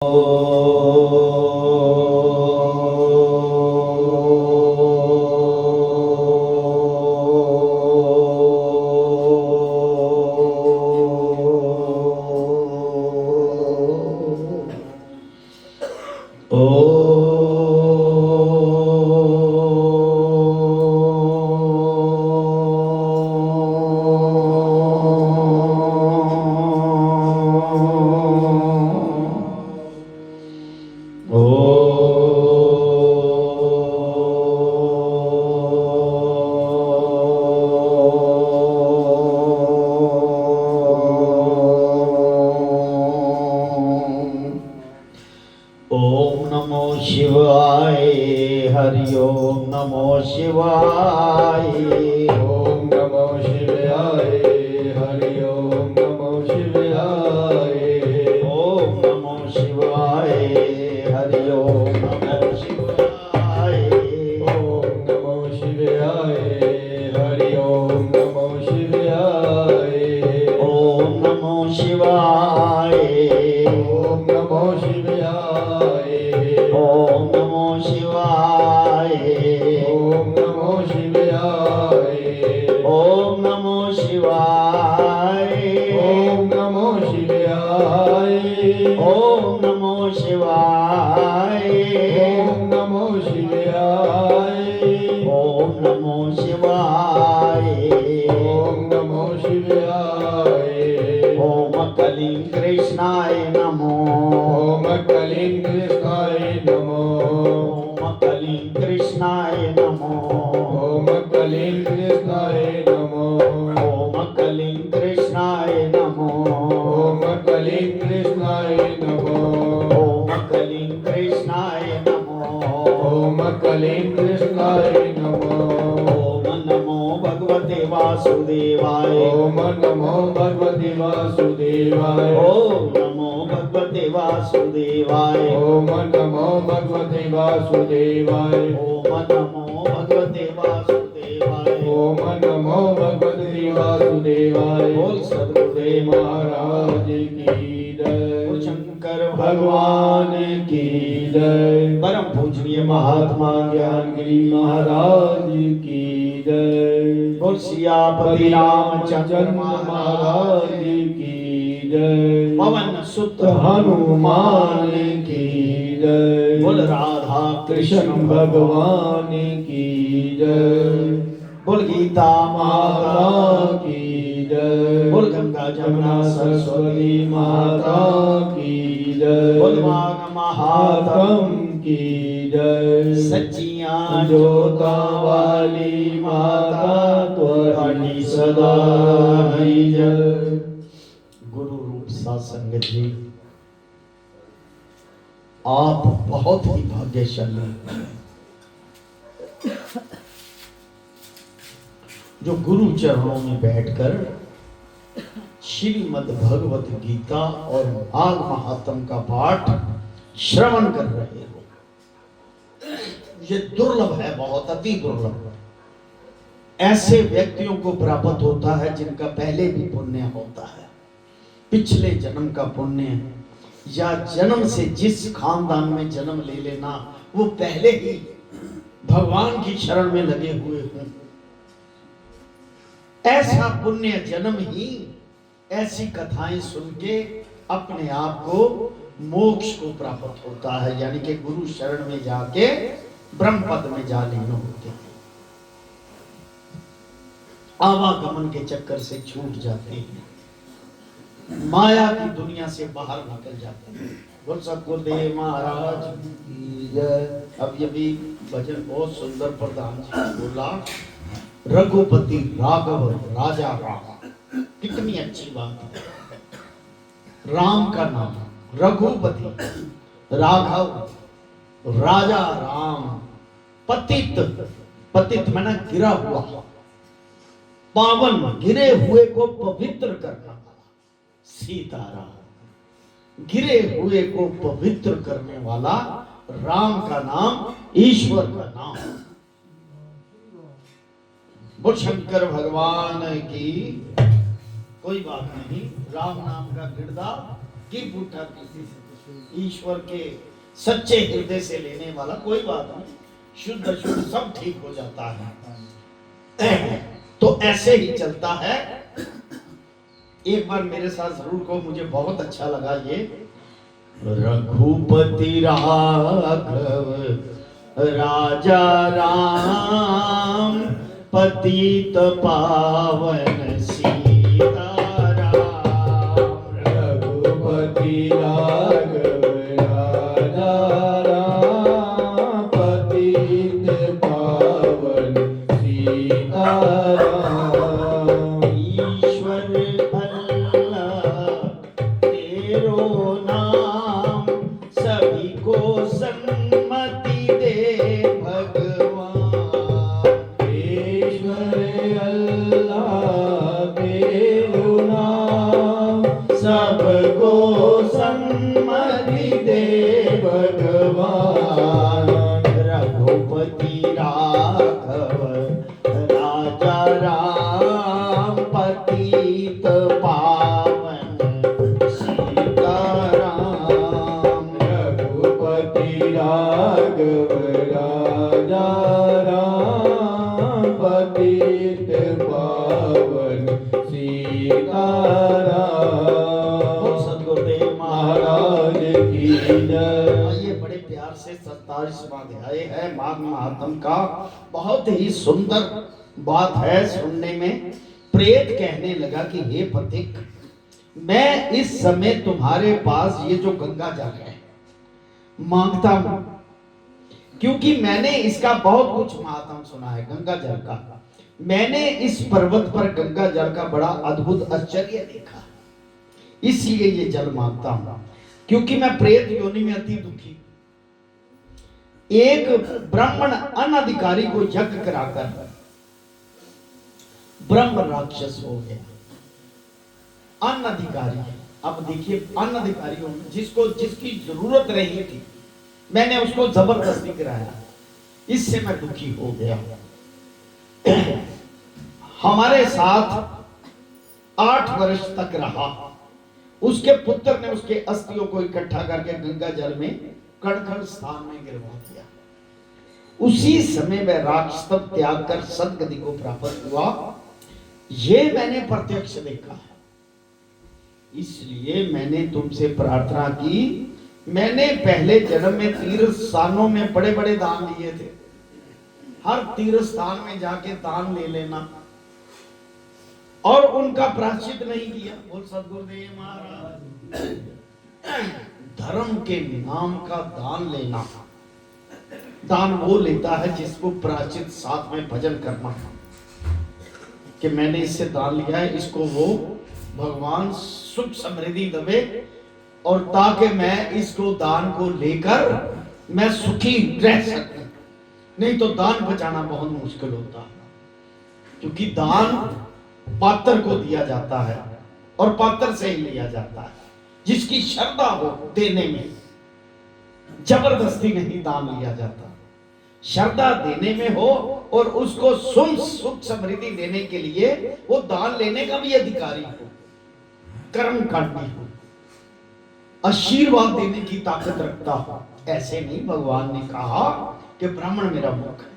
ओम नमो शिवाय। हरि ओम नमो शिवाय। ओम नमो शिवाय। हरि ओम नमो शिवाय। ओम नमो शिवाय। हरि ओम नमो शिवाय। ओम नमो शिवाय। हरि ओम नमो शिवाय। ओम नमो शिवाय। ओम नमो शिवाय। ओम नमो शिवाय। ओम नमो शिवाय। ओम नमो शिवाय। ओम नमो शिवाय। ओम नमो शिवाय। ओम नमो शिवाय। ओम नमो शिवाय। ओम नमो शिवाय। ओम कलिं कृष्णाय नमो। ओम कलिं कृष्णाय नमो। ओम कलिं कृष्णाय नमो। ओम कलिं कृष्णाय नमो। ओम कलिं कृष्णाय नमो। ओम कलिं कृष्णाय नमो। ओम कलिं कृष्णाय नमो। ओम कलिं कृष्णाय नमो। ओम नमो भगवते वासुदेवाय। ओम नमो भगवते वासुदेवाय। ओम नमो भगवते वासुदेवाय। ओम नमो भगवते वासुदेवाय। ओम नमो भगवते वासुदेवाय। ओम नमो भगवते वासुदेवाय। बोल सद्गुरुदेव महाराज की जय। बोल शंकर भगवान की जय। परम पूजनीय महात्मा ज्ञानगिरी महाराज की जय। बोल सियापति रामचंद्र रामचंद्र महाराज की जय। पवन सुत हनुमान की जय। बोल राधा कृष्ण भगवान की जय। बोल गीता माता माता की जय। बोल गंगा जमुना सरस्वती माता की जय। बोल माघ महात्म मातम की जय। सच्चियां जोता वाली माता त्वरी सदा ही जय। गुरु रूप सत्संग जी, आप बहुत ही भाग्यशाली हैं जो गुरु चरणों में बैठकर श्रीमद् भगवत गीता और माघ महात्म का पाठ श्रवण कर रहे हो। ये दुर्लभ है, बहुत अति दुर्लभ। ऐसे व्यक्तियों को प्राप्त होता है जिनका पहले भी पुण्य होता है, पिछले जन्म का पुण्य, या जन्म से जिस खानदान में जन्म ले लेना, वो पहले ही भगवान की शरण में लगे हुए हों। ऐसा पुण्य जन्म ही ऐसी कथाएं सुन के अपने आप को मोक्ष को प्राप्त होता है, यानी कि गुरु शरण में जाके ब्रह्म पद में जा लीन होते हैं, आवागमन के चक्कर से छूट जाते हैं, माया की दुनिया से बाहर निकल जाते हैं। बोल सद्गुरुदेव महाराज की जय। अब ये भी भजन बहुत सुंदर प्रधान जी ने बोला, रघुपति राघव राजा राम। कितनी अच्छी बात है। राम का नाम रघुपति, राघव, राजा राम, पतित, पतित माना गिरा हुआ, पावन, गिरे हुए को पवित्र करना वाला सीताराम, गिरे हुए को पवित्र करने वाला राम का नाम, ईश्वर का नाम। बोल शंकर भगवान की। कोई बात नहीं, राम नाम का गिरदा की बूटा किसी से ईश्वर के सच्चे हृदय से लेने वाला, कोई बात नहीं, शुद्ध अशुद्ध सब ठीक हो जाता है। तो ऐसे ही चलता है। एक बार मेरे साथ जरूर को, मुझे बहुत अच्छा लगा ये, रघुपति राघव राजा राम पतित पावन सीताराम। रघुपति राघव राजा राम पतित पावन सीताराम। ईश्वर अल्लाह तेरो नाम सभी को सन्मति दे भगवान। ईश्वर अल्लाह तेरो नाम सबको सन्मति दे भगवान। रघुपति राघव राजा राम पतित पावन सीताराम। रघुपति राघव राजा राम पतित पावन सीताराम। सदगुरुदेव महाराज की जय। ये बड़े प्यार से 27वां अध्याय है माघ महात्म का। बहुत ही सुंदर बात है सुनने में। प्रेत कहने लगा कि हे पथिक, मैं इस समय तुम्हारे पास ये जो गंगा जल है मांगता हूं, क्योंकि मैंने इसका बहुत कुछ महात्म सुना है गंगा जल का। मैंने इस पर्वत पर गंगा जल का बड़ा अद्भुत आश्चर्य देखा, इसलिए ये जल मांगता हूं। क्योंकि मैं प्रेत योनि में अति दुखी। एक ब्राह्मण अनधिकारी को यज्ञ कराकर ब्रह्म राक्षस हो गया। अनधिकारी, अब देखिए अनधिकारी हो, जिसको जिसकी जरूरत नहीं थी मैंने उसको जबरदस्ती कराया, इससे मैं दुखी हो गया। हमारे साथ 8 वर्ष तक रहा। उसके पुत्र ने उसके अस्थियों को इकट्ठा करके गंगा जल में कण-कण स्थान में गिरवा दिया। उसी समय वह राक्षस त्याग कर सदगति को प्राप्त हुआ। ये मैंने प्रत्यक्ष देखा है, इसलिए मैंने तुमसे प्रार्थना की। मैंने पहले जन्म में तीर्थ स्थानों में बड़े बड़े दान लिए थे। हर तीर्थ स्थान में जाके दान ले लेना और उनका प्रायश्चित नहीं किया। बोल सदगुरुदेव महाराज। धर्म के नाम का दान लेना, दान वो लेता है जिसको प्रायश्चित साथ में भजन करना कि मैंने इससे दान लिया है, इसको वो भगवान सुख समृद्धि दे और ताकि मैं इसको दान को लेकर मैं सुखी रह सकूं। नहीं तो दान बचाना बहुत मुश्किल होता, क्योंकि दान पात्र को दिया जाता है और पात्र से ही लिया जाता है। जिसकी श्रद्धा हो देने में, जबरदस्ती नहीं दान लिया जाता। श्रद्धा देने में हो और उसको सुख समृद्धि देने के लिए वो दान लेने का भी अधिकारी हो, कर्म कांडी हो, आशीर्वाद देने की ताकत रखता हो। ऐसे नहीं, भगवान ने कहा कि ब्राह्मण मेरा मुख है।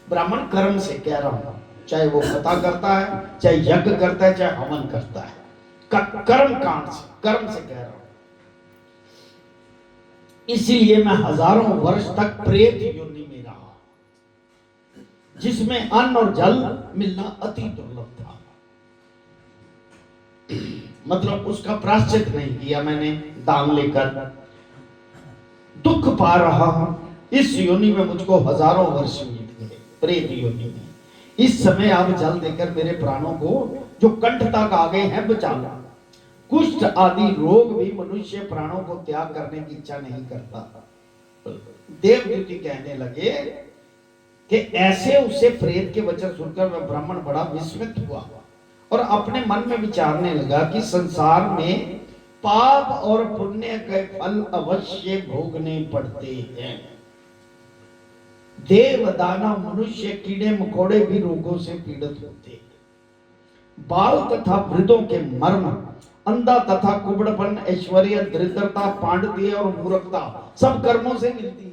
ब्राह्मण कर्म से कह रहा हूं, चाहे वो कथा करता है, चाहे यज्ञ करता है, चाहे हवन करता है, कर्म कांड से, कर्म से कह रहा हूं। इसीलिए मैं हजारों वर्ष तक प्रेत योनि में रहा, जिसमें अन्न और जल मिलना अति दुर्लभ था। मतलब उसका प्रायश्चित नहीं किया मैंने दान लेकर, दुख पा रहा हूं। इस योनि में मुझको हजारों वर्ष बीत गए, प्रेत योनि में। इस समय आप जल देकर मेरे प्राणों को जो कंठ तक आ गए हैं बचा लो। कुष्ठ आदि रोग भी मनुष्य प्राणों को त्याग करने की इच्छा नहीं करता। देवदूती कहने लगे कि ऐसे उसे प्रेत के वचन सुनकर वह ब्राह्मण बड़ा विस्मित हुआ और अपने मन में विचारने लगा कि संसार में पाप और पुण्य के फल अवश्य भोगने पड़ते हैं। देव दानव मनुष्य कीड़े मकोड़े भी रोगों से पीड़ित होते हैं। बाल तथा वृद्धों के मर्म अंधा तथा कुबड़पन, ऐश्वर्य, दरिद्रता, पांडित्य और मूर्खता सब कर्मों से मिलती है।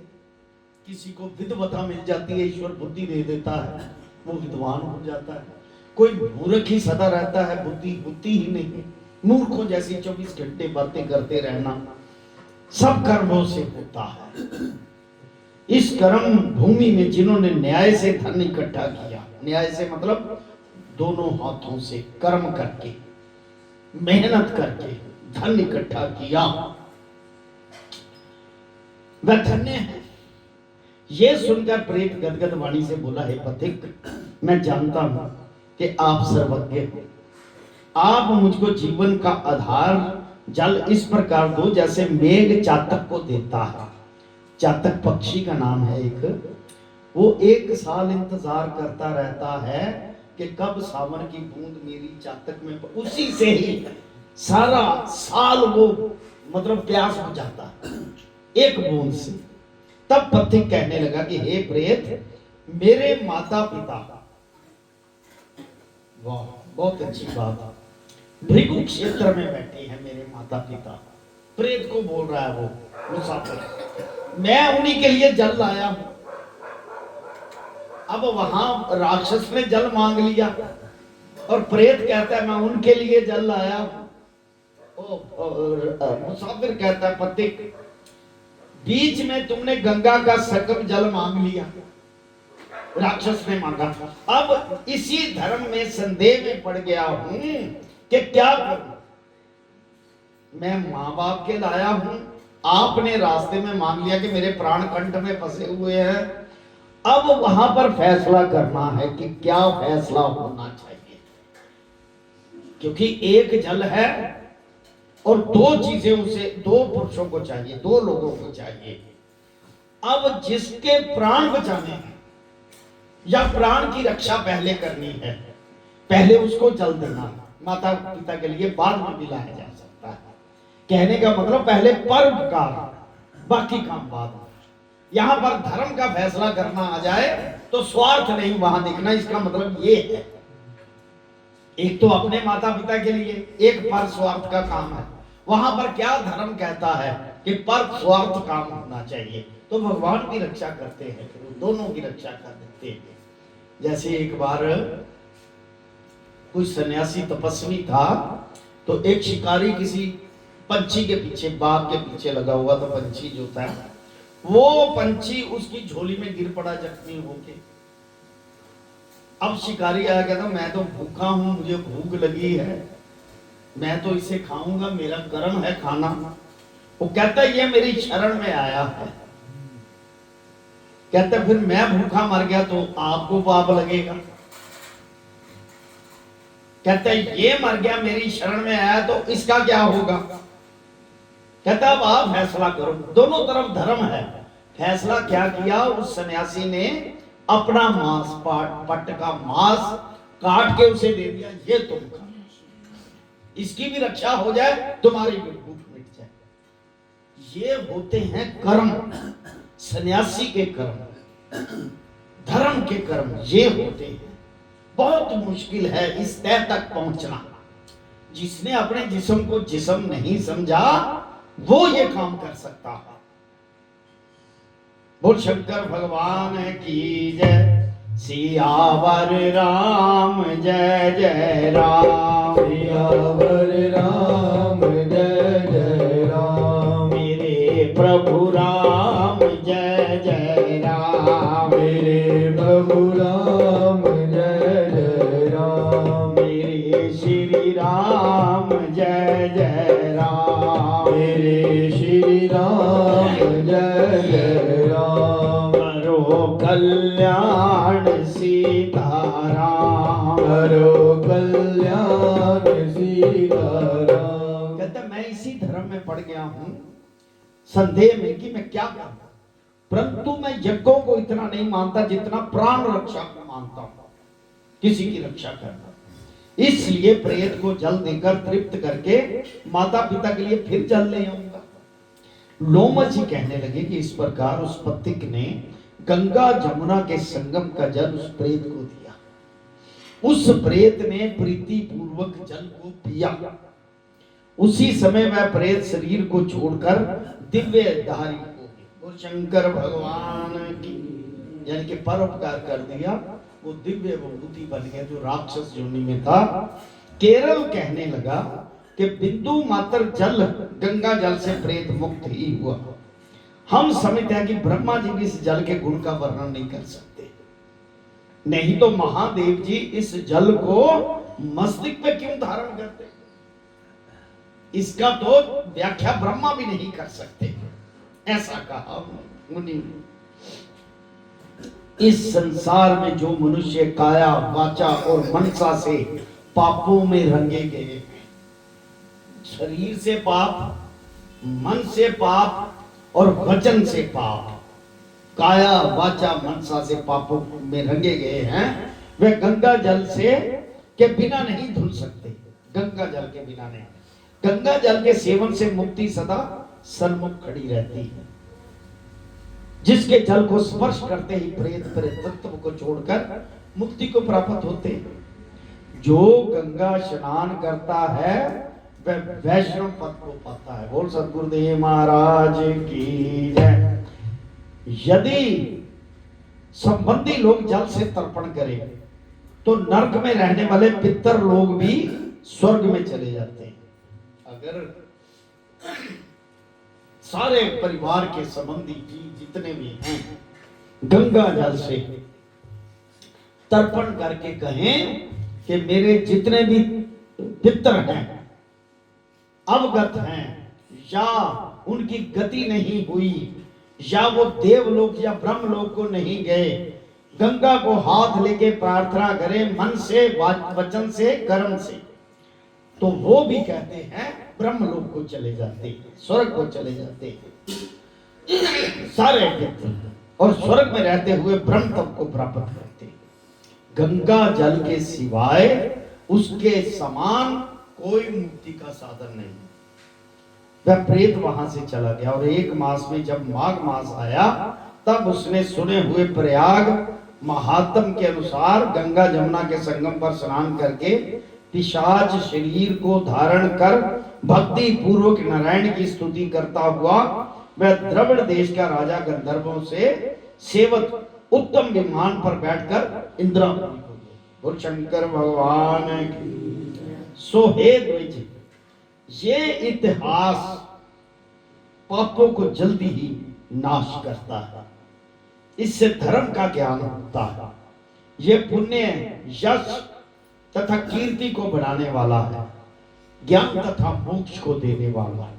किसी को विद्वता मिल जाती है, ईश्वर बुद्धि दे देता है, वो विद्वान हो जाता है। कोई मूर्ख ही सदा रहता है, बुद्धि बुद्धि ही नहीं। मूर्खों जैसी 24 घंटे बातें करते रहना सब कर्मों से होता है। इस कर्म भूमि में जिन्होंने न्याय से धन इकट्ठा किया, न्याय से मतलब दोनों हाथों से कर्म करके, मेहनत करके धन इकट्ठा किया, वह धन्य है। ये सुनकर प्रेत गदगद वाणी से बोला, हे पथिक, मैं जानता हूं कि आप सर्वज्ञ हो। आप मुझको जीवन का आधार जल इस प्रकार दो जैसे मेघ चातक को देता है। चातक पक्षी का नाम है एक। वो 1 साल इंतजार करता रहता है कि कब सावन की बूंद मेरी चातक में, उसी से ही सारा साल वो मतलब प्यास हो जाता है एक बूंद से। तब पथिक कहने लगा कि हे प्रेत, मेरे माता पिता, वाह बहुत अच्छी बात, भृगु क्षेत्र में बैठे हैं मेरे माता पिता। प्रेत को बोल रहा है वो मुसाफिर, मैं उन्हीं के लिए जल लाया हूं। अब वहां राक्षस ने जल मांग लिया और प्रेत कहता है मैं उनके लिए जल लाया हूं। मुसाफिर कहता है पथिक, बीच में तुमने गंगा का सकम जल मांग लिया, राक्षस ने मांगा। अब इसी धर्म में संदेह में पड़ गया हूं कि क्या करूं। मैं मां बाप के लाया हूं, आपने रास्ते में मांग लिया कि मेरे प्राण कंठ में फंसे हुए हैं। अब वहां पर फैसला करना है कि क्या फैसला होना चाहिए, क्योंकि एक जल है और 2 चीजें उसे, 2 पुरुषों को चाहिए, 2 लोगों को चाहिए। अब जिसके प्राण बचाने हैं या प्राण की रक्षा पहले करनी है, पहले उसको जल देना। माता पिता के लिए बाद में भी लाया जा सकता है। कहने का मतलब पहले परोपकार, बाकी काम बाद में। यहां पर धर्म का फैसला करना आ जाए तो स्वार्थ नहीं वहां दिखना, इसका मतलब ये है। एक तो अपने माता पिता के लिए, एक पर स्वार्थ का काम है। वहां पर क्या धर्म कहता है कि पर स्वार्थ काम होना चाहिए, तो भगवान की रक्षा करते हैं, दोनों की रक्षा कर देते हैं। जैसे एक बार कोई सन्यासी तपस्वी था, तो एक शिकारी किसी पंछी के पीछे, बाघ के पीछे लगा हुआ था। पंछी जो था वो पंछी उसकी झोली में गिर पड़ा जख्मी होके। अब शिकारी आया, कहता मैं तो भूखा हूं, मुझे भूख लगी है, मैं तो इसे खाऊंगा, मेरा कर्म है खाना। वो कहता ये मेरी शरण में आया है। कहता फिर मैं भूखा मर गया तो आपको पाप लगेगा। कहता ये मर गया, मेरी शरण में आया, तो इसका क्या होगा। कहता अब आप फैसला करो। दोनों तरफ धर्म है। फैसला क्या किया उस सन्यासी ने, अपना मांस, पट का मांस काट के उसे दे दिया, ये तुम खा, इसकी भी रक्षा हो जाए, तुम्हारी भी भूख मिट जाए। ये होते हैं कर्म, सन्यासी के कर्म, धर्म के कर्म ये होते हैं। बहुत मुश्किल है इस तय तक पहुंचना। जिसने अपने जिस्म को जिस्म नहीं समझा वो ये काम कर सकता है। बोल शंकर भगवान की जय। सियावर राम जय जय राम, सियावर राम जय जय राम, मेरे प्रभु राम जय जय राम, मेरे प्रभु राम जय जय राम, मेरे श्री राम जय जय राम, मेरे श्री राम जय जय राम, करो कल्याण सीताराम, करो कल्याण सीताराम। कहता मैं इसी धर्म में पड़ गया हूं, संदेह में कि मैं क्या करूं, परंतु मैं यज्ञों को इतना नहीं मानता जितना प्राण रक्षा को मानता हूं, किसी की रक्षा करना। इसलिए प्रेत को जल देकर तृप्त करके माता पिता के लिए फिर जल ले आऊंगा। लोमच ही कहने लगे कि इस प्रकार उस पथिक ने गंगा जमुना के संगम का जल उस प्रेत को दिया। उस प्रेत ने प्रीति पूर्वक जल को पिया उसी समय वह प्रेत शरीर को छोड़कर दिव्य धारी हो गई। वो शंकर भगवान की यानी कि परोपकार कर दिया, वो दिव्य विभूति बन गया जो राक्षस योनि में था। केरल कहने लगा कि बिंदु मात्र जल गंगा जल से प्रेत मुक्त ही हुआ। हम समझते हैं कि ब्रह्मा जी भी इस जल के गुण का वर्णन नहीं कर सकते, नहीं तो महादेव जी इस जल को मस्तिष्क पे क्यों धारण करते, इसका तो व्याख्या ब्रह्मा भी नहीं कर सकते। ऐसा कहा मुनि। इस संसार में जो मनुष्य काया वाचा और मनसा से पापों में रंगे गए, शरीर से पाप, मन से पाप और वचन से पाप, काया वाचा मनसा से पापों में रंगे गए हैं, वे गंगा जल से के बिना नहीं धुल सकते। गंगा जल के बिना नहीं। गंगा जल के सेवन से मुक्ति सदा सन्मुख खड़ी रहती है। जिसके जल को स्पर्श करते ही प्रेत प्रेतत्व को छोड़कर मुक्ति को प्राप्त होते हैं। जो गंगा स्नान करता है वह वैष्णव पद को पाता है। बोल सद्गुरुदेव महाराज की जय। यदि संबंधी लोग जल से तर्पण करें तो नरक में रहने वाले पितर लोग भी स्वर्ग में चले जाते हैं। अगर सारे परिवार के संबंधी जी जितने भी हैं गंगा जल से तर्पण करके कहें कि मेरे जितने भी पितर हैं, अवगत हैं, या उनकी गति नहीं हुई, या वो देवलोक या ब्रह्मलोक को नहीं गए, गंगा को हाथ लेके प्रार्थना करें मन से, वचन से, कर्म से, तो वो भी कहते हैं ब्रह्मलोक को चले जाते हैं, स्वर्ग को चले जाते हैं सारे पितर, और स्वर्ग में रहते हुए ब्रह्म तत्व को प्राप्त करते हैं। गंगा जल के सिवाय उसके समान कोई मुक्ति का साधन नहीं। वह प्रेत वहां से चला गया और एक मास में जब माघ मास आया तब उसने सुने हुए प्रयाग महात्म के अनुसार गंगा जमुना के संगम पर स्नान करके पिशाच शरीर को धारण कर भक्ति पूर्वक नारायण की स्तुति करता हुआ वह द्रविड़ देश का राजा गंधर्वों से सेवक उत्तम विमान पर बैठकर इंद्रावती को गया। बोल शंकर भगवान की। सो हे द्विज, ये इतिहास पापों को जल्दी ही नाश करता है, इससे धर्म का ज्ञान होता है, ये पुण्य यश तथा कीर्ति को बढ़ाने वाला है, ज्ञान तथा मोक्ष को देने वाला है।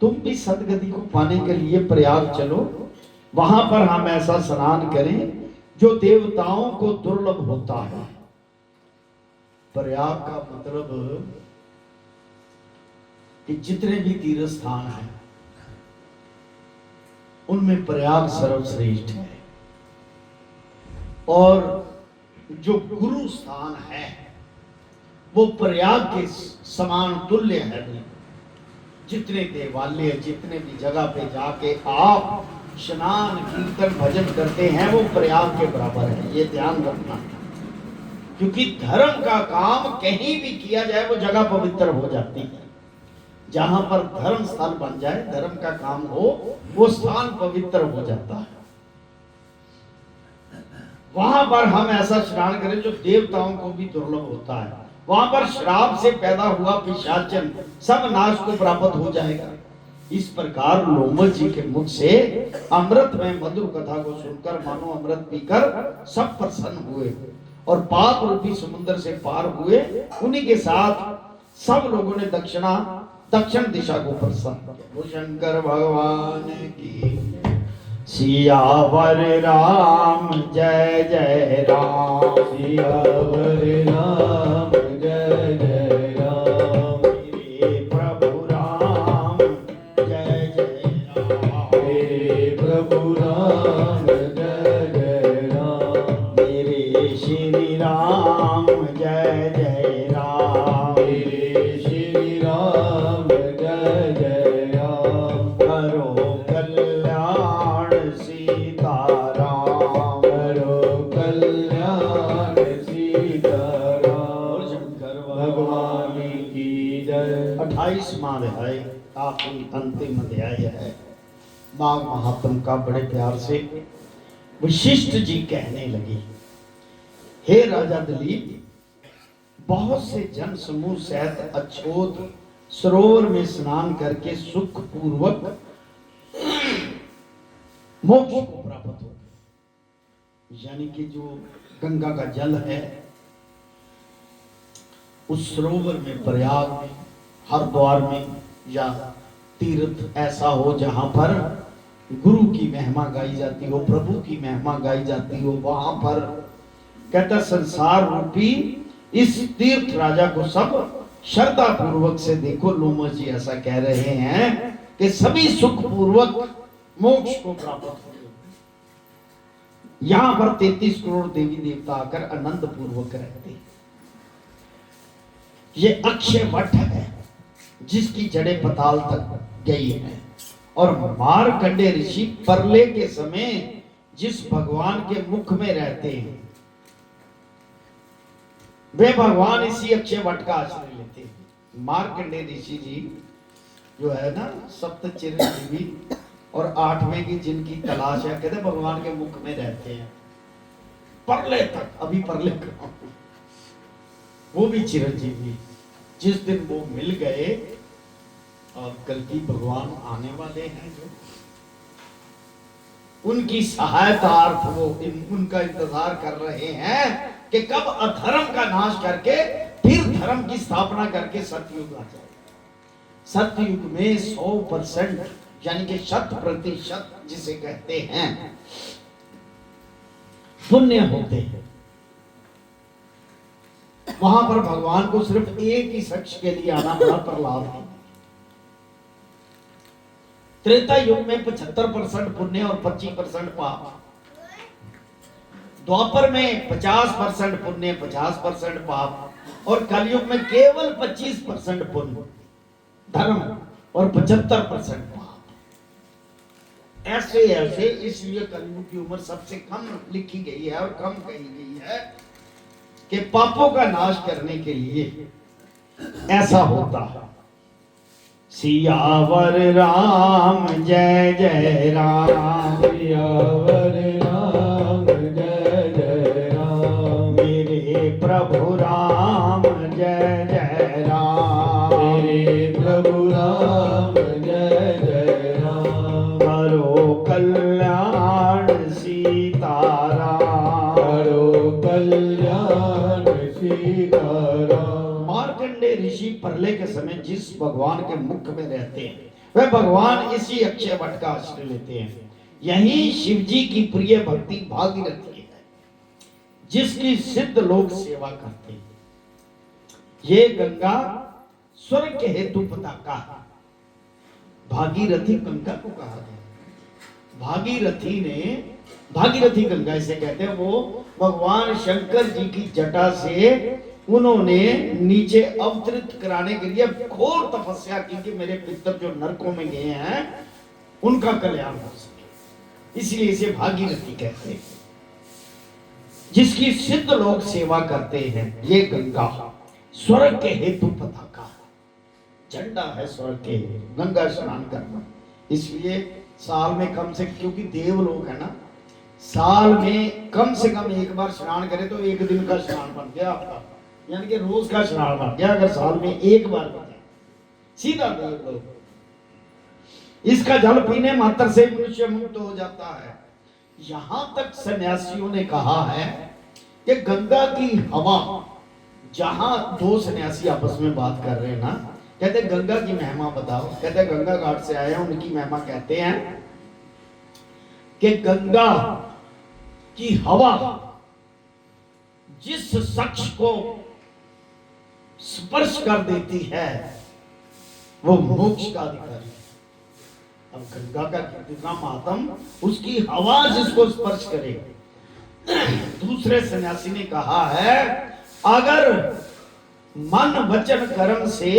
तुम भी सदगति को पाने के लिए प्रयाग चलो, वहां पर हम ऐसा स्नान करें जो देवताओं को दुर्लभ होता है। प्रयाग का मतलब कि जितने भी तीर्थ स्थान हैं उनमें प्रयाग सर्वश्रेष्ठ है, और जो गुरु स्थान है वो प्रयाग के समान तुल्य है। जितने देवालय, जितने भी जगह पे जाके आप स्नान कीर्तन भजन करते हैं वो प्रयाग के बराबर है, ये ध्यान रखना। क्योंकि धर्म का काम कहीं भी किया जाए वो जगह पवित्र हो जाती है। जहां पर धर्म स्थल बन जाए, धर्म का काम हो, वो स्थान पवित्र हो जाता है। वहां पर हम ऐसा स्नान करें जो देवताओं को भी दुर्लभ होता है। वहां पर श्राप से पैदा हुआ पिशाचन सब नाश को प्राप्त हो जाएगा। इस प्रकार लोमल जी के मुख से अमृत में मधुर कथा को सुनकर मानो अमृत पीकर सब प्रसन्न हुए और पाप रूपी समुद्र से पार हुए। उन्हीं के साथ सब लोगों ने दक्षिण दिशा को प्रसन्न किया। शंकर भगवान की। सियावर राम जय जय राम, सियावर राम जय जय राम, मेरे प्रभु राम जय जय राम, मेरे प्रभु राम जय जय राम, मेरे श्री राम जय जय राम, मेरे श्री राम जय जय राम, करो कल्याण सीताराम, करो कल्याण सीताराम, शंकर भगवान की जय। 28 माघ महात्म का बड़े प्यार से वशिष्ठ जी कहने लगे, हे राजा दिलीप, बहुत से जन समूह सहित अछोत सरोवर में स्नान करके सुख पूर्वक मोक्ष को प्राप्त हो गए। यानी कि जो गंगा का जल है उस सरोवर में, प्रयाग में, हरिद्वार में या तीर्थ ऐसा हो जहां पर गुरु की महिमा गाई जाती हो, प्रभु की महिमा गाई जाती हो, वहां पर कहता संसार रूपी इस तीर्थ राजा को सब श्रद्धा पूर्वक से देखो। लोमा जी ऐसा कह रहे हैं कि सभी सुख पूर्वक मोक्ष को प्राप्त हो। यहां पर 33 करोड़ देवी देवता आकर आनंद पूर्वक रहते हैं। ये अक्षय वट है जिसकी जड़ें पताल तक गई हैं। और मार्कंडे ऋषि परले के समय जिस भगवान के मुख में रहते हैं वे भगवान इसी अक्षय वट का आश्रय लेते हैं। मार्कंडे ऋषि जी जो है ना, सप्त चिरंजीवी और 8वें की जिनकी तलाश है, कहते भगवान के मुख में रहते हैं परले तक। अभी परले का वो भी चिरंजीवी, जिस दिन वो मिल गए और कल की भगवान आने वाले हैं जो उनकी सहायतार्थ वो उनका इंतजार कर रहे हैं कि कब अधर्म का नाश करके फिर धर्म की स्थापना करके सतयुग आ जाए। सतयुग में 100% यानी कि 100% जिसे कहते हैं पुण्य होते हैं। वहां पर भगवान को सिर्फ एक ही शख्स के लिए आना पड़ा, प्रहलाद है। त्रेता युग में 75% पुण्य और 25% पाप। द्वापर में 50% पुण्य 50% पाप और कलयुग में केवल 25% पुण्य धर्म और 75% पाप। ऐसे ऐसे इसलिए कलयुग की उम्र सबसे कम लिखी गई है और कम कही गई है कि पापों का नाश करने के लिए ऐसा होता है। सियावर राम जय जय राम, सियावर राम जय जय राम, मेरे प्रभु राम जय जय राम, मेरे प्रभु राम जय जय राम, करो कल्याण सीताराम, करो कल्याण सीताराम। मार्कंडे ऋषि परले के समय जिस भगवान के मुख में रहते हैं वह भगवान इसी अक्षय वट का आश्रय लेते हैं। यही शिव जी की प्रिय भक्ति भागीरथी है जिसकी सिद्ध लोग सेवा करते हैं। ये गंगा स्वर्ग के हेतु पताका है। भागीरथी गंगा को कहा गया। भागीरथी गंगा इसे कहते हैं। वो भगवान शंकर जी की जटा से उन्होंने नीचे अवतरित कराने के लिए घोर तपस्या की कि मेरे पितर जो नरकों में गए हैं उनका कल्याण हो सके, इसलिए इसे भागीरथी कहते हैं जिसकी सिद्ध लोग सेवा करते हैं। ये गंगा स्वर्ग के हेतु पताका झंडा है स्वर्ग के, गंगा स्नान करना। इसलिए साल में कम से, क्योंकि देव लोग है ना, साल में कम से कम एक बार स्नान करे तो एक दिन का स्नान बन गया आपका, यानी कि रोज का स्नान बन गया। अगर साल में एक बार बने सीधा देव लोग। इसका जल पीने मात्र से मनुष्य मुक्त हो जाता है। यहां तक सन्यासियों ने कहा है कि गंगा की हवा, जहां दो सन्यासी आपस में बात कर रहे हैं ना, कहते गंगा की महिमा बताओ। कहते गंगा घाट से आए हैं, उनकी महिमा कहते हैं कि गंगा की हवा जिस शख्स को स्पर्श कर देती है वो मोक्ष का अधिकारी है। अब गंगा का कितना महात्म, उसकी हवा जिसको स्पर्श करे। दूसरे सन्यासी ने कहा है अगर मन वचन कर्म से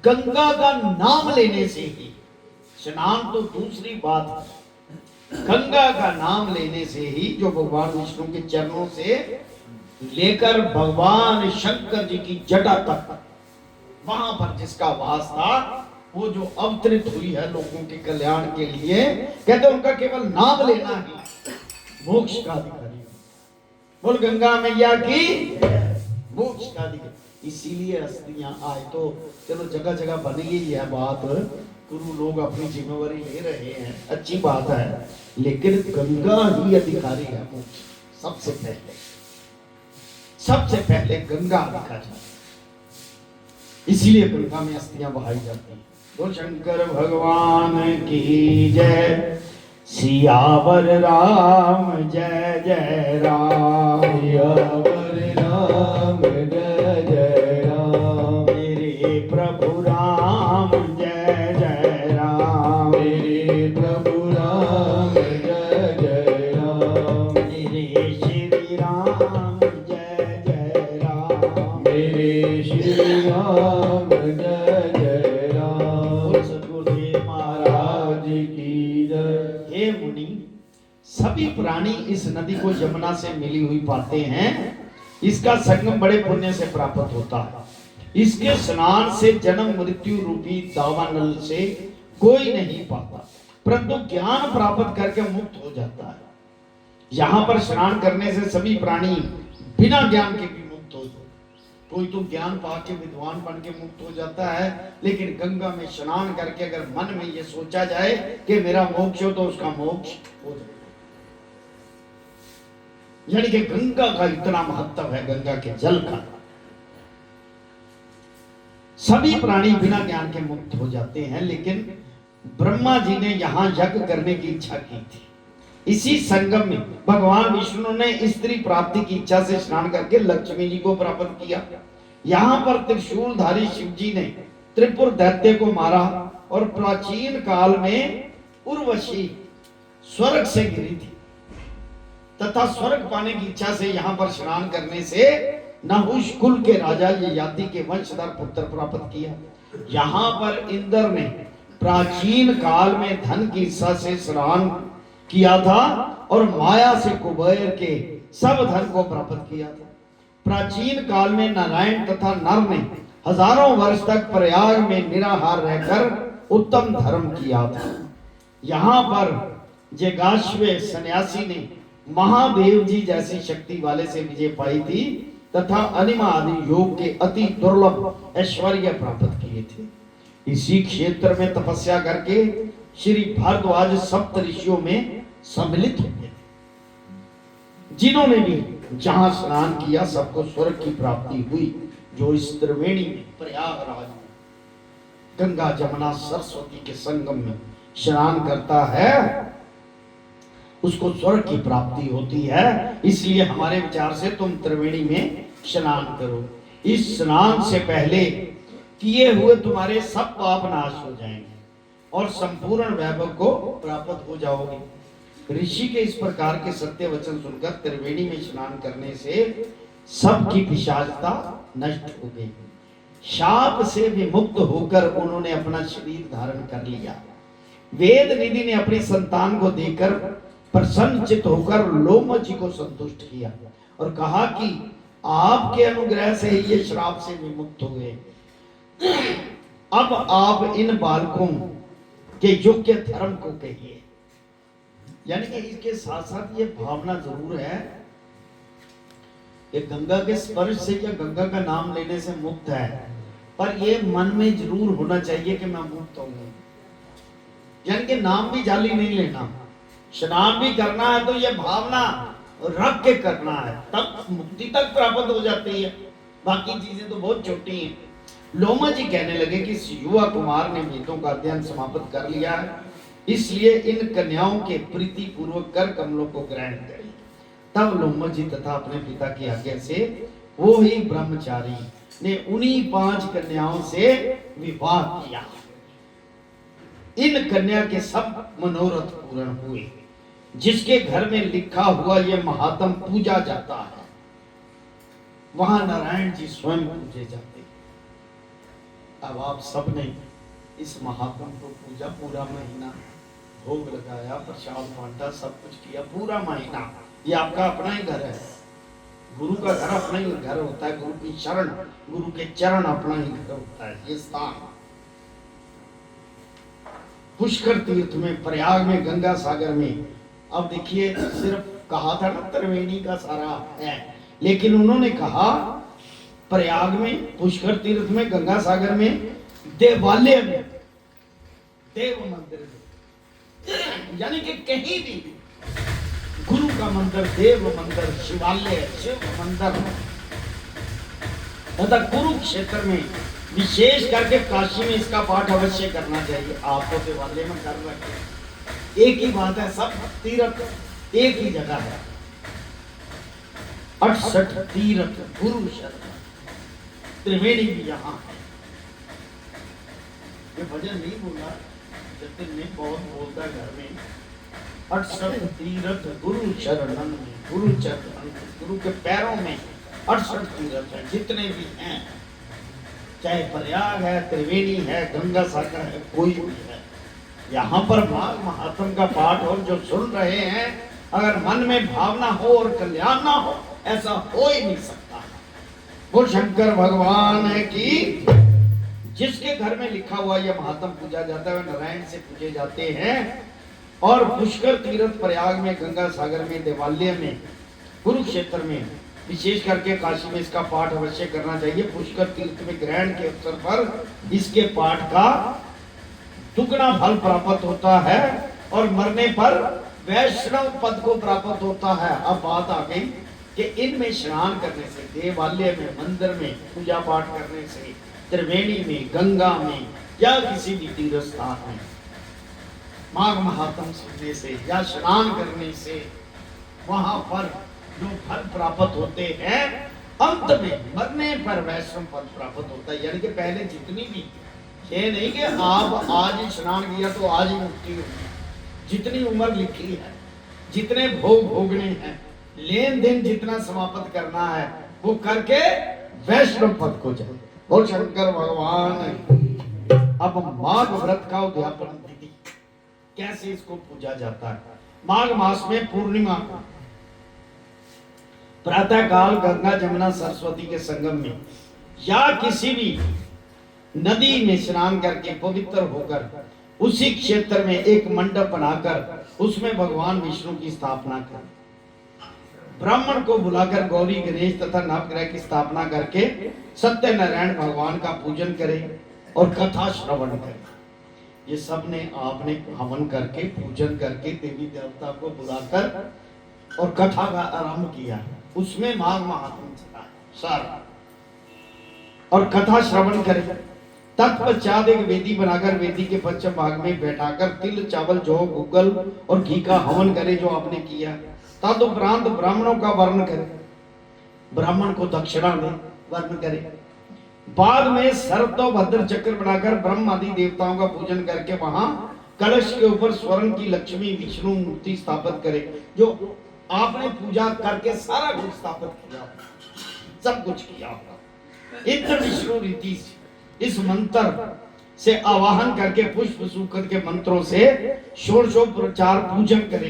गंगा का नाम लेने से ही, स्नान तो दूसरी बात है, गंगा का नाम लेने से ही, जो भगवान विष्णु के चरणों से लेकर भगवान शंकर जी की जटा तक वहां पर जिसका वास था वो जो अवतरित हुई है लोगों के कल्याण के लिए, कहते उनका केवल नाम लेना ही मोक्ष का अधिकारी। बोल गंगा मैया की मोक्ष का अधिकारी। इसीलिए अस्थियां आए तो चलो जगह जगह बन गई है बात, गुरु लोग अपनी जिम्मेवारी ले रहे हैं, अच्छी बात है, लेकिन गंगा ही अधिकारी है मोक्ष। सबसे पहले गंगा अधिकारी, इसीलिए गंगा में अस्थियां बहाई जाती हैं। तो शंकर भगवान की जय, सियावर राम जय जय राम, सियावर राम जय जय राम, मेरे प्रभु राम जय जय राम, मेरे प्रभु राम जय जय राम, मेरे श्री राम जय जय राम, मेरे श्री राम जय जय राम। बोल सद्गुरुदेव महाराज की जय। हे मुनि, सभी प्राणी इस नदी को यमुना से मिली हुई पाते हैं। इसका संगम बड़े पुण्य से प्राप्त होता है। इसके स्नान से जन्म मृत्यु रूपी दावानल से कोई नहीं पाता, परंतु ज्ञान प्राप्त करके मुक्त हो जाता है। यहाँ पर स्नान करने से सभी प्राणी बिना ज्ञान के भी मुक्त हो जाते। कोई तो ज्ञान पाके विद्वान बन के मुक्त हो जाता है, लेकिन गंगा में स्नान करके अगर मन में ये सोचा जाए कि मेरा मोक्ष हो, तो उसका मोक्ष हो जाए। यानी कि गंगा का इतना महत्व है, गंगा के जल का। सभी प्राणी बिना ज्ञान के मुक्त हो जाते हैं, लेकिन ब्रह्मा जी ने यहाँ यज्ञ करने की इच्छा की थी। इसी संगम में भगवान विष्णु ने स्त्री प्राप्ति की इच्छा से स्नान करके लक्ष्मी जी को प्राप्त किया। यहाँ पर त्रिशूलधारी शिव जी ने त्रिपुर दैत्य को मारा और प्राचीन काल में उर्वशी स्वर्ग से गिरी थी, तथा स्वर्ग पाने की इच्छा से यहाँ पर स्नान करने से नहुष कुल के राजा ययाति के वंशधर पुत्र प्राप्त किया। यहाँ पर इंद्र ने प्राचीन काल में धन की इच्छा से स्नान किया था और माया से कुबेर के सब धन को प्राप्त किया था। प्राचीन काल में नारायण तथा नर ने हजारों वर्ष तक प्रयाग में निराहार रहकर उत्तम धर्म किया था। यहाँ पर जेगाश्वे सन्यासी ने महादेव जी जैसी शक्ति वाले से विजय पाई थी तथा अनिमा आदि योग के अति दुर्लभ ऐश्वर्य प्राप्त किए थे। इसी क्षेत्र में तपस्या करके श्री भारद्वाज सप्त ऋषियों में सम्मिलित हो गए थे। जिन्होंने भी जहां स्नान किया सबको स्वर्ग की प्राप्ति हुई। जो इस त्रिवेणी में प्रयागराज में गंगा जमुना सरस्वती के संगम में स्नान करता है उसको स्वर्ग की प्राप्ति होती है। इसलिए हमारे विचार से तुम त्रिवेणी में स्नान करो। इस स्नान से पहले किए हुए तुम्हारे सब पाप नाश हो जाएंगे और संपूर्ण वैभव को प्राप्त हो जाओगे। ऋषि के इस प्रकार के सत्य वचन सुनकर त्रिवेणी में स्नान करने से सबकी पिशाचता नष्ट हो गई। शाप से विमुक्त होकर उन्होंने अपना शरीर धारण कर लिया। वेद निधि ने अपनी संतान को देकर प्रसन्नचित होकर लोम जी को संतुष्ट किया और कहा कि आपके अनुग्रह से ये श्राप से विमुक्त हुए। अब आप इन बालकों के योग्य धर्म को कहिए। यानी कि इसके साथ साथ ये भावना जरूर है कि गंगा के स्पर्श से या गंगा का नाम लेने से मुक्त है, पर ये मन में जरूर होना चाहिए कि मैं मुक्त हूं। यानी कि नाम भी जाली नहीं लेना, स्नान भी करना है तो ये भावना रख के करना है, तब मुक्ति तक प्राप्त हो जाती है। बाकी चीजें तो बहुत छोटी हैं। लोमा जी कहने लगे कि युवा कुमार ने वेदों का अध्ययन समाप्त कर लिया है, इसलिए इन कन्याओं के प्रीति पूर्वक कर कमलों को ग्रहण करें। तब लोमा जी तथा अपने पिता की आज्ञा से वो ही ब्रह्मचारी ने उन्हीं 5 कन्याओं से विवाह किया। इन कन्या के सब मनोरथ पूर्ण हुए। जिसके घर में लिखा हुआ यह महात्म पूजा जाता है, वहां नारायण जी स्वयं पूजे जाते। अब आप सब ने इस महात्म को पूजा, पूरा महीना भोग लगाया, प्रसाद बांटा, सब कुछ किया, पूरा महीना। ये आपका अपना ही घर है। गुरु का घर अपना ही घर होता है। गुरु की शरण, गुरु के चरण अपना ही घर होता है। ये स्थान पुष्कर तीर्थ में, प्रयाग में, गंगा सागर में। अब देखिए, सिर्फ कहा था ना त्रिवेणी का सारा है, लेकिन उन्होंने कहा प्रयाग में, पुष्कर तीर्थ में, गंगा सागर में, देवालय में, देव मंदिर में, यानी कि कहीं भी गुरु का मंदिर, देव मंदिर, शिवालय, शिव मंदिर तथा कुरुक्षेत्र में, विशेष करके काशी में इसका पाठ अवश्य करना चाहिए। आप तो देवालय में कर रखे, एक ही बात है, सब तीर्थ एक ही जगह है। 68 तीर्थ गुरु शरण, त्रिवेणी भी यहाँ है। ये भजन नहीं बोला, जतिन ने बहुत बोलता घर में। 68 तीर्थ गुरु शरणन में, गुरु चरण, गुरु के पैरों में 68 तीर्थ हैं, जितने भी हैं, चाहे प्रयाग है, त्रिवेणी है, गंगा सागर है, कोई भी है। यहाँ पर माघ महात्म का पाठ और जो सुन रहे हैं, अगर मन में भावना हो और कल्याण ना हो, ऐसा हो ही नहीं सकता। वो शंकर भगवान है कि जिसके घर में लिखा हुआ यह महात्म पूजा जाता है, नारायण से पूजे जाते हैं। और पुष्कर तीर्थ, प्रयाग में, गंगा सागर में, देवालय में, कुरुक्षेत्र में, विशेष करके काशी में इसका पाठ अवश्य करना चाहिए। पुष्कर तीर्थ में ग्रहण के अवसर पर इसके पाठ का दुगना फल प्राप्त होता है और मरने पर वैष्णव पद को प्राप्त होता है। अब बात आ गई कि इनमें स्नान करने से, देवालय में, मंदिर में पूजा पाठ करने से, त्रिवेणी में, गंगा में या किसी भी तीर्थ स्थान में माघ महात्म सुनने से या स्नान करने से वहां पर जो फल प्राप्त होते हैं, अंत में मरने पर वैष्णव पद प्राप्त होता है। यानी कि पहले जितनी भी, ये नहीं कि आप आज स्नान किया तो आज ही मुक्ति होगी। जितनी उम्र लिखी है, जितने भोग भोगने हैं, लेन देन जितना समाप्त करना है, वो करके वैष्णव पद को जाए। और शंकर भगवान। अब माघ व्रत का उद्यापन विधि, कैसे इसको पूजा जाता है। माघ मास में पूर्णिमा को प्रातः काल गंगा, जमुना, सरस्वती के संगम में या किसी भी नदी में स्नान करके पवित्र होकर उसी क्षेत्र में एक मंडप बनाकर उसमें भगवान विष्णु की स्थापना करें। ब्राह्मण को बुलाकर गौरी, गणेश तथा नवग्रह की स्थापना करके सत्यनारायण भगवान का पूजन करें और कथा श्रवण करें। ये सब ने आपने हवन करके, पूजन करके देवी देवता को बुलाकर और कथा का आरंभ किया। उसमें माघ महात्म चला सारा और कथा श्रवण करें। तत्पश्चात एक वेदी बनाकर वेदी के पश्चिम भाग में बैठाकर तिल, चावल, जौ, गुग्गल और घी का हवन करे जो आपने किया। तदुपरांत ब्राह्मणों का वर्ण करे, ब्राह्मण को दक्षिणा दे, वर्ण करे। बाद में सर्वतोभद्र चक्र बनाकर ब्रह्म आदि देवताओं का पूजन करके वहां कलश के ऊपर स्वर्ण की लक्ष्मी विष्णु मूर्ति स्थापित करे। जो आपने पूजा करके सारा कुछ स्थापित किया, सब कुछ किया होगा। इंद्र विष्णु रीति से इस मंत्र से आवाहन करके पुष्प सूक्त के मंत्रों से षोडशोपचार पूजन करे।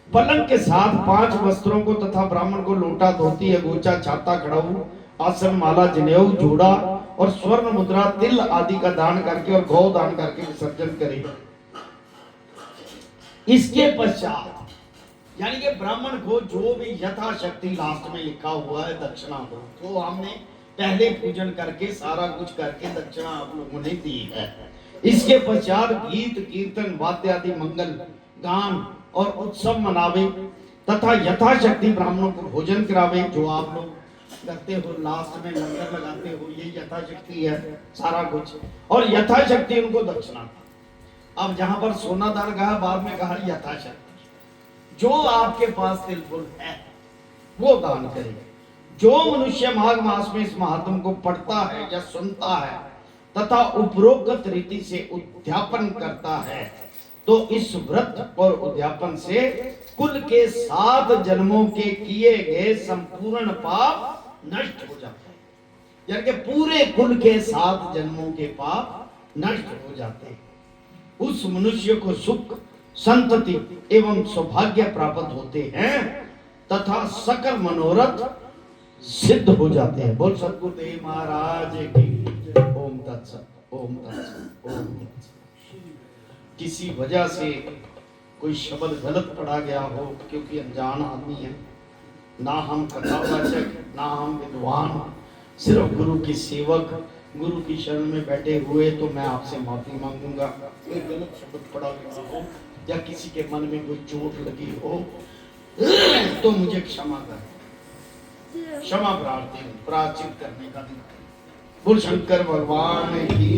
पलंग के साथ 5 वस्त्रों को तथा ब्राह्मण को लोटा, धोती, अगोचा, छाता, खड़ाऊ, आसन, माला, जनेऊ, जोड़ा और स्वर्ण मुद्रा, तिल आदि का दान करके और गौ दान करके विसर्जन करे। इसके पश्चात यानी कि ब्राह्मण को जो भी यथाशक्ति, लास्ट में लिखा हुआ है दक्षिणा हो, तो हमने पहले पूजन करके सारा कुछ करके दक्षिणा आप लोगों ने दी है। इसके पश्चात गीत, कीर्तन, वाद्य आदि मंगल गान और उत्सव मनावे तथा यथाशक्ति ब्राह्मणों को भोजन करावे। जो आप लोग करते हो, लास्ट में लंगर लगाते हो, ये यथाशक्ति है सारा कुछ। और यथाशक्ति उनको दक्षिणा। अब जहां पर सोना दान कहा, बाद में कहा यथाशक्ति। जो आपके पास तिलफुल है वो दान करेगा। जो मनुष्य माघ मास में इस महात्म को पढ़ता है या सुनता है तथा उपरोक्त रीति से उद्यापन करता है, तो इस व्रत और उद्यापन से कुल के 7 जन्मों के किए गए संपूर्ण पाप नष्ट हो जाते हैं। यानी कि पूरे कुल के 7 जन्मों के पाप नष्ट हो जाते हैं। उस मनुष्य को सुख, संतति एवं सौभाग्य प्राप्त होते हैं तथा सकल मनोरथ सिद्ध हो जाते हैं। बोल सद्गुरुदेव महाराज की। ओम तत्सत, ओम तत्सत, ओम तत्सत। किसी वजह से कोई शब्द गलत पढ़ा गया हो, क्योंकि अनजान आदमी है, ना हम कथावाचक ना हम विद्वान, सिर्फ गुरु के सेवक, गुरु की शरण में बैठे हुए, तो मैं आपसे माफी मांगूंगा। कोई गलत शब्द पढ़ा गया हो या किसी के मन में कोई चोट लगी हो तो मुझे क्षमा कर, क्षमा प्राचित करने का दिन। बोल शंकर भगवान की।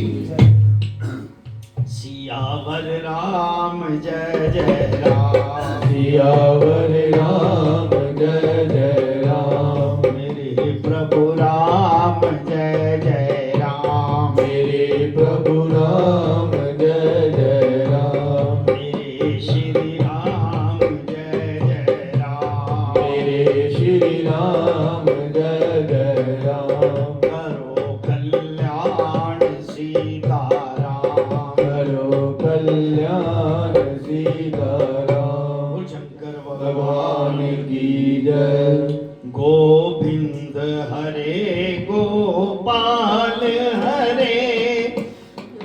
सियावर राम जय जय राम, सियावर राम जय जय राम, मेरे प्रभु राम जय जय राम, मेरे प्रभु राम जय जय राम, मेरे श्री राम जय जय राम, मेरे श्री राम जय जय राम, करो कल्याण सीताराम, करो कल्याण सीताराम। बोल शंकर भगवान भगवान की जय। गोविंद हरे गोपाल हरे,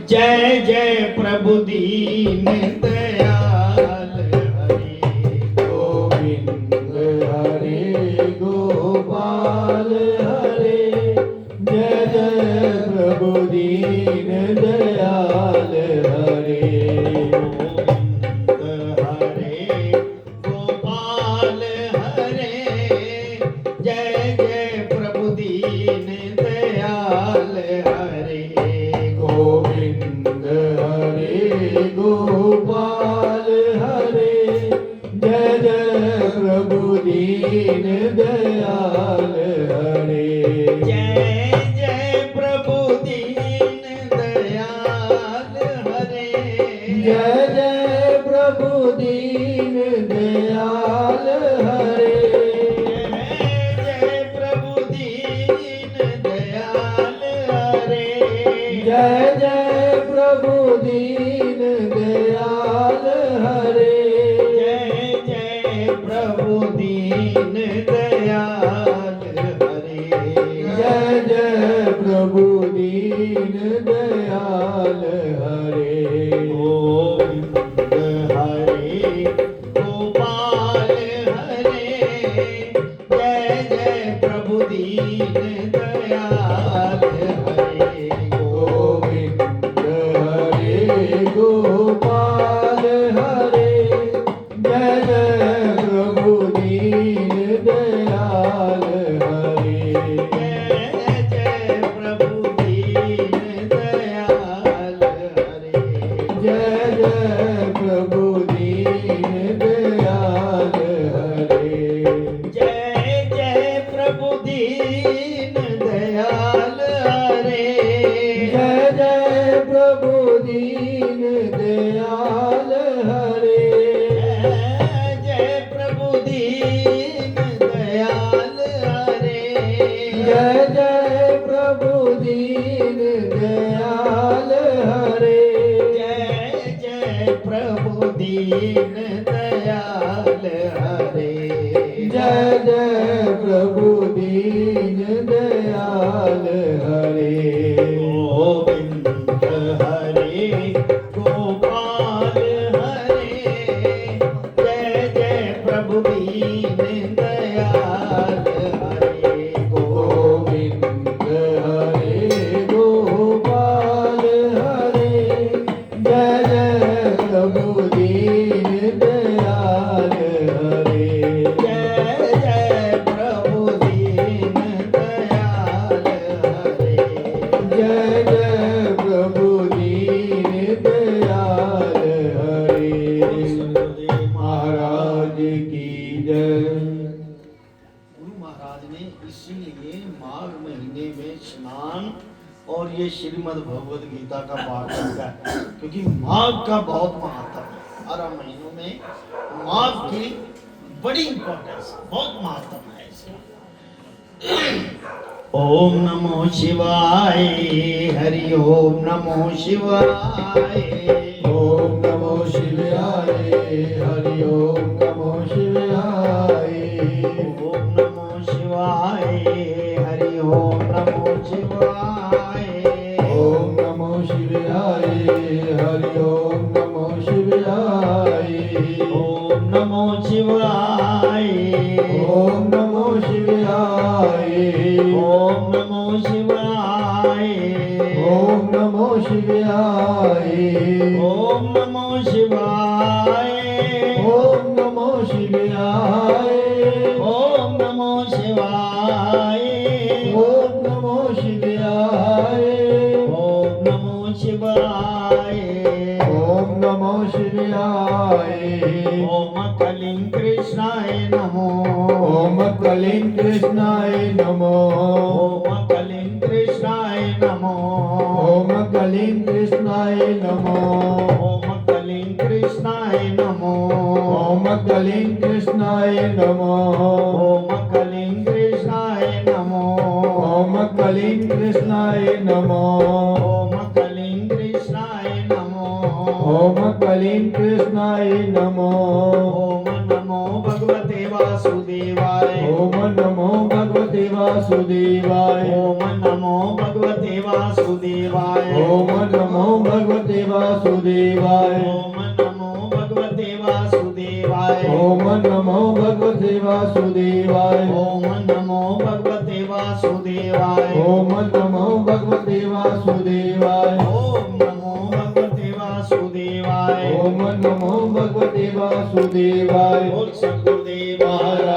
जय जय प्रभु दीन दयाल हरे, गोविंद हरे गोपाल हरे, जय जय प्रभु दीन दयाल हरे, गोविंद हरे गोपाल हरे, जय जय प्रभु दीन दयाल हरे, गोविंद हरे गोपाल हरे, जय जय प्रभु दीन दयाल हरे, जय जय प्रभु दीन दयाल हरे, जय जय प्रभु दीन दयाल हरे, जय प्रभु दीन दयाल हरे, जय जय प्रभु दीन दयाल हरे, जय जय प्रभु दीन दयाल हरे, जय जय प्रभु दीन दयाल हरे, गोविंद हरे गोपाल हरे, जय जय प्रभु दीन दयाल हरे, गोविंद हरे गोपाल हरे, जय जय प्रभु दीन दयाल हरे, जय जय प्रभु दीन दयाल हरे, जय जय प्रभु दीन दयाल हरे, जय जय प्रभु दीन दयाल हरे, जय जय प्रभु दीन दयाल हरे, जय प्रभु दीन दयाल हरे, जय जय प्रभु दीन दयाल हरे, जय जय प्रभु दीन दयाल हरे, जय जय प्रभु दीन दयाल हरे, गोविंद हरे गोपाल हरे, जय जय प्रभु दीन दयाल हरे, गोविंद हरे गोपाल हरे, जय जय प्रभु दीन दयाल हरे, जय जय प्रभु दीन दयाल हरे, जय जय प्रभु दीन दयाल हरे। महाराज की जय। गुरु महाराज ने इसीलिए माघ महीने में स्नान और ये श्रीमद् भगवद गीता का पाठ रखा है, क्योंकि माघ का बहुत महत्व है। 12 महीनों में माघ की बड़ी इंपॉर्टेंस, बहुत महत्व है इसका। ओम नमो शिवाय, हरि ओम नमो शिवाय, ओम नमो शिवाय, हरि ओम नमो शिवाय, ओम नमो शिवाय, हरि ओम नमो शिवाय, ओम नमो शिवाय, हरि ओम नमो शिवाय, नमो शिवाय ओम नमो शिवाय ओम नमो शिवाय ओम नमो शिवाय ओम नमो शिवाय ओम नमो शिवाय ओम नमो शिवाय ओम नमो शिवाय ओम नमो शिवाय ओम नमो शिवाय ओम कलिं कृष्णाय नमो ओम कलिं कृष्णाय नमो ओम कलिं कृष्णाय नमो ओम कलिं कृष्णाय नमो ओम कलिं कृष्णाय नमो ओम कलिं कृष्णाय नमो ओम कलिं कृष्णाय नमो ओम कलिं कृष्णाय नमो ओम कलिं कृष्णाय नमो ओम कलिं कृष्णाय नमो ओम नमो भगवते वासुदेवाय ओम नमो भगवते वासुदेवाय ओम नमो भगवते वासुदेवाय ओम नमो भगवते वासुदेवाय ओम नमो भगवते वासुदेवाय ओम नमो भगवते वासुदेवाय ओम नमो भगवते वासुदेवाय ओम नमो भगवते वासुदेवाय ओम नमो भगवते वासुदेवाय ओम नमो भगवते वासुदेवाय बोल सद्गुरुदेव महाराज